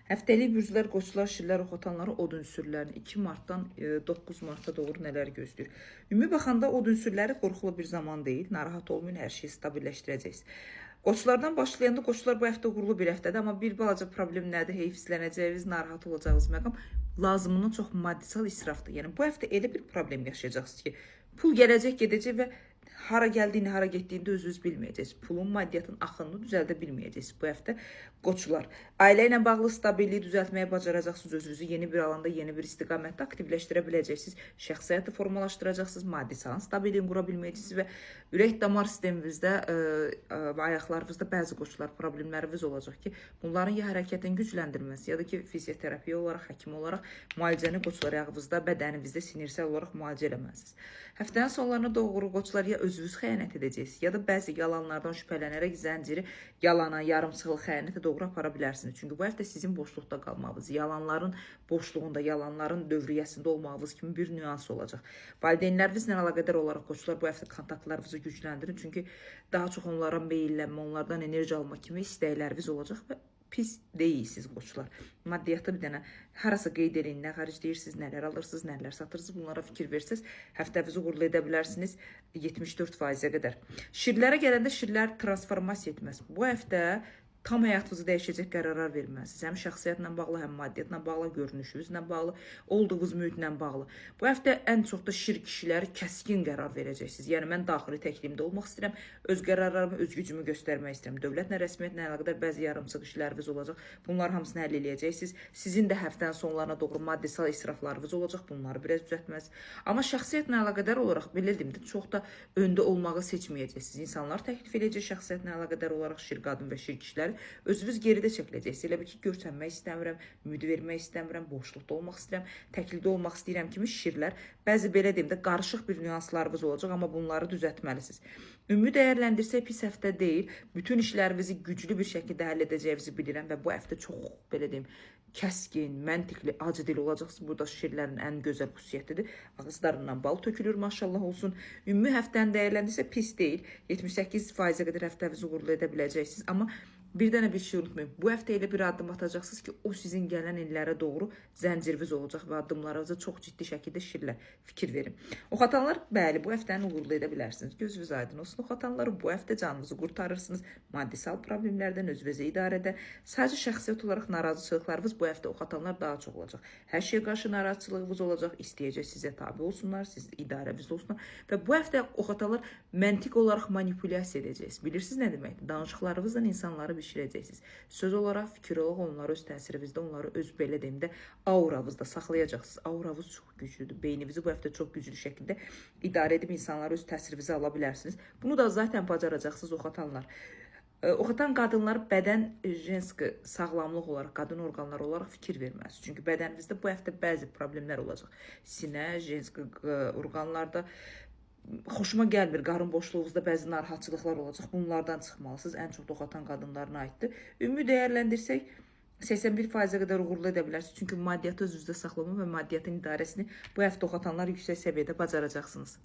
Həftəlik bürclər, qoçlar, şirlər, oxatanları, od ünsürlərini 2 martdan 9 marta doğru nələr gözləyir? Ümumi baxanda od ünsürləri qorxulu bir zaman deyil. Narahat olmayın, hər şeyi stabilləşdirəcəksiniz. Qoçlardan başlayanda qoçlar bu həftə uğurlu bir həftədir, amma bir balaca problem nədir? Heyfslənəcəyiniz, narahat olacağınız məqam lazımından çox maddisal israfdır. Yəni bu həftə elə bir problem yaşayacaqsınız ki, pul gələcək, gedəcək və hara gəldiyini, hara getdiyini özünüz bilməyəcəksiniz. Pulun, maddiyyatın axınını düzəldə bilməyəcəksiniz bu həftə. Qoçlar, ailə ilə bağlı stabilliyi düzəltməyə bacaracaqsınız. Özünüzü yeni bir alanda, yeni bir istiqamətdə aktivləşdirə biləcəksiniz. Şəxsi həyatı formalaşdıracaqsınız. Maddi sağlam stabiliyyini qura bilməyəcəksiniz və ürək damar sisteminizdə, ayaqlarınızda bəzi qoçlar problemləriniz olacaq ki, bunların ya hərəkətin gücləndirməsi, ya da ki, fizioterapiya olaraq, həkim olaraq müalicəni qoçlar ayağınızda, bədəninizdə sinirsel olaraq müalicə eləməlisiniz. Həftənin sonlarına doğru qoçlar ya özünüz xəyanət edəcəksiniz, ya da bəzi yalanlardan şübhələnərək zənciri yalana, yarımçıq xəyanətə doğru apara bilərsiniz. Çünki bu həftə sizin boşluqda qalmağınız, yalanların boşluğunda, yalanların dövriyyəsində olmağınız kimi bir nüans olacaq. Valideynlərinizlə əlaqədar olaraq qoçlar bu həftə kontaktlarınızı gücləndirin. Çünki daha çox onlara meyllənmə, onlardan enerji alma kimi istəkləriniz olacaq və pis deyilsiniz qoçlar. Maddiyyatı bir dənə harasa qeyd edin, nə xərcləyirsiniz, nələr alırsınız, nələr satırsınız, bunlara fikir versiniz, həftənizi uğurlu edə bilərsiniz 74%-ə qədər. Şirlərə gələndə şirlər transformasiya etməz. Bu həftə tam həyatınızı dəyişəcək qərarlar verməlisiniz. Həm şəxsiyyətlə bağlı, həm maddiyyatla bağlı, görünüşünüzlə bağlı, olduğunuz mühitlə bağlı. Bu həftə ən çox da şir kişiləri kəskin qərar verəcəksiniz. Yəni mən daxili təklimdə olmaq istəyirəm, öz qərarlarımı, öz gücümü göstərmək istəyirəm. Dövlətlə, rəsmiyyətlə əlaqədar bəzi yarımçıq işləriniz olacaq. Bunlar hamısını həll eləyəcəksiniz. Sizin də həftənin sonlarına doğru maddisal israflarınız olacaq. Bunları biraz düzəltməlisiniz. Amma şəxsiyyətlə əlaqədar olaraq belə deyim də çox da öndə olmağı seçməyəcəksiniz. İnsanlar təklif edəcək şəxsiyyətlə əlaqədar olaraq şir qadın və şir kişiləri. Özünüz geridə çəkiləcəksiniz. Elə bir ki, görsənmək istəmirəm, ümid vermək istəmirəm, boşluqda olmaq istəyirəm, təklikdə olmaq istəyirəm kimi şirlər. Bəzi belə deyim də qarışıq bir nüanslarınız olacaq, amma bunları düzəltməlisiniz. Ümumi dəyərləndirsək pis həftə deyil. Bütün işlərinizi güclü bir şəkildə həll edəcəyinizi bilirəm və bu həftə çox belə deyim kəskin, məntiqli, acı dil olacaqsınız. Burada şirlərin ən gözəl xüsusiyyətidir. Ağızlarından bal tökülür, maşallah olsun. Ümumi həftəni dəyərləndirsə pis deyil. 78%-ə qədər həftənizi uğurlu edə biləcəksiniz. Amma bir dənə bir şey unutmayın. Bu həftə elə bir addım atacaqsınız ki, o sizin gələn illərə doğru zənciriniz olacaq və addımlarınıza çox ciddi şəkildə şirlər fikir verin. Oxatanlar, bəli, bu həftəni uğurlu edə bilərsiniz. Gözünüz aydın olsun. Oxatanları bu həftə canınızı qurtarırsınız. Maddisal problemlərdən özünüzü idarə edə. Sadəcə şəxsiyyət olaraq narazıçılıqlarınız bu həftə oxatanlar daha çox olacaq. Hər şeyə qarşı narazıçılığınız olacaq. İstəyəcək sizə tabe olsunlar, siz idarəviz olsunlar. Və bu həftə oxatanlar məntiq olaraq manipulyasiya edəcəksiniz. Bilirsiniz nə deməkdir? Danışıqlarınızla insanları bişirəcəksiniz. Söz olaraq, fikir olaraq onları öz təsirinizdə, onları öz belə deyim də auravızda saxlayacaqsınız. Auravız çox güclüdür. Beyninizi bu həftə çox güclü şəkildə idarə edib insanları öz təsirinizə ala bilərsiniz. Bunu da zaten bacaracaqsınız oxatanlar. Oxatan qadınlar bədən jenski sağlamlıq olaraq, qadın orqanları olaraq fikir verməlisiniz. Çünki bədəninizdə bu həftə bəzi problemlər olacaq. Sinə, jenski orqanlarda xoşuma gəlmir, qarın boşluğunuzda bəzi narahatçılıqlar olacaq. Bunlardan çıxmalısınız. Ən çox da oxatan qadınlarına aiddir. Ümumi dəyərləndirsək 81%-ə qədər uğurlu edə bilərsiniz. Çünki maddiyyatı özünüzdə saxlama və maddiyyatın idarəsini bu həftə oxatanlar yüksək səviyyədə bacaracaqsınız.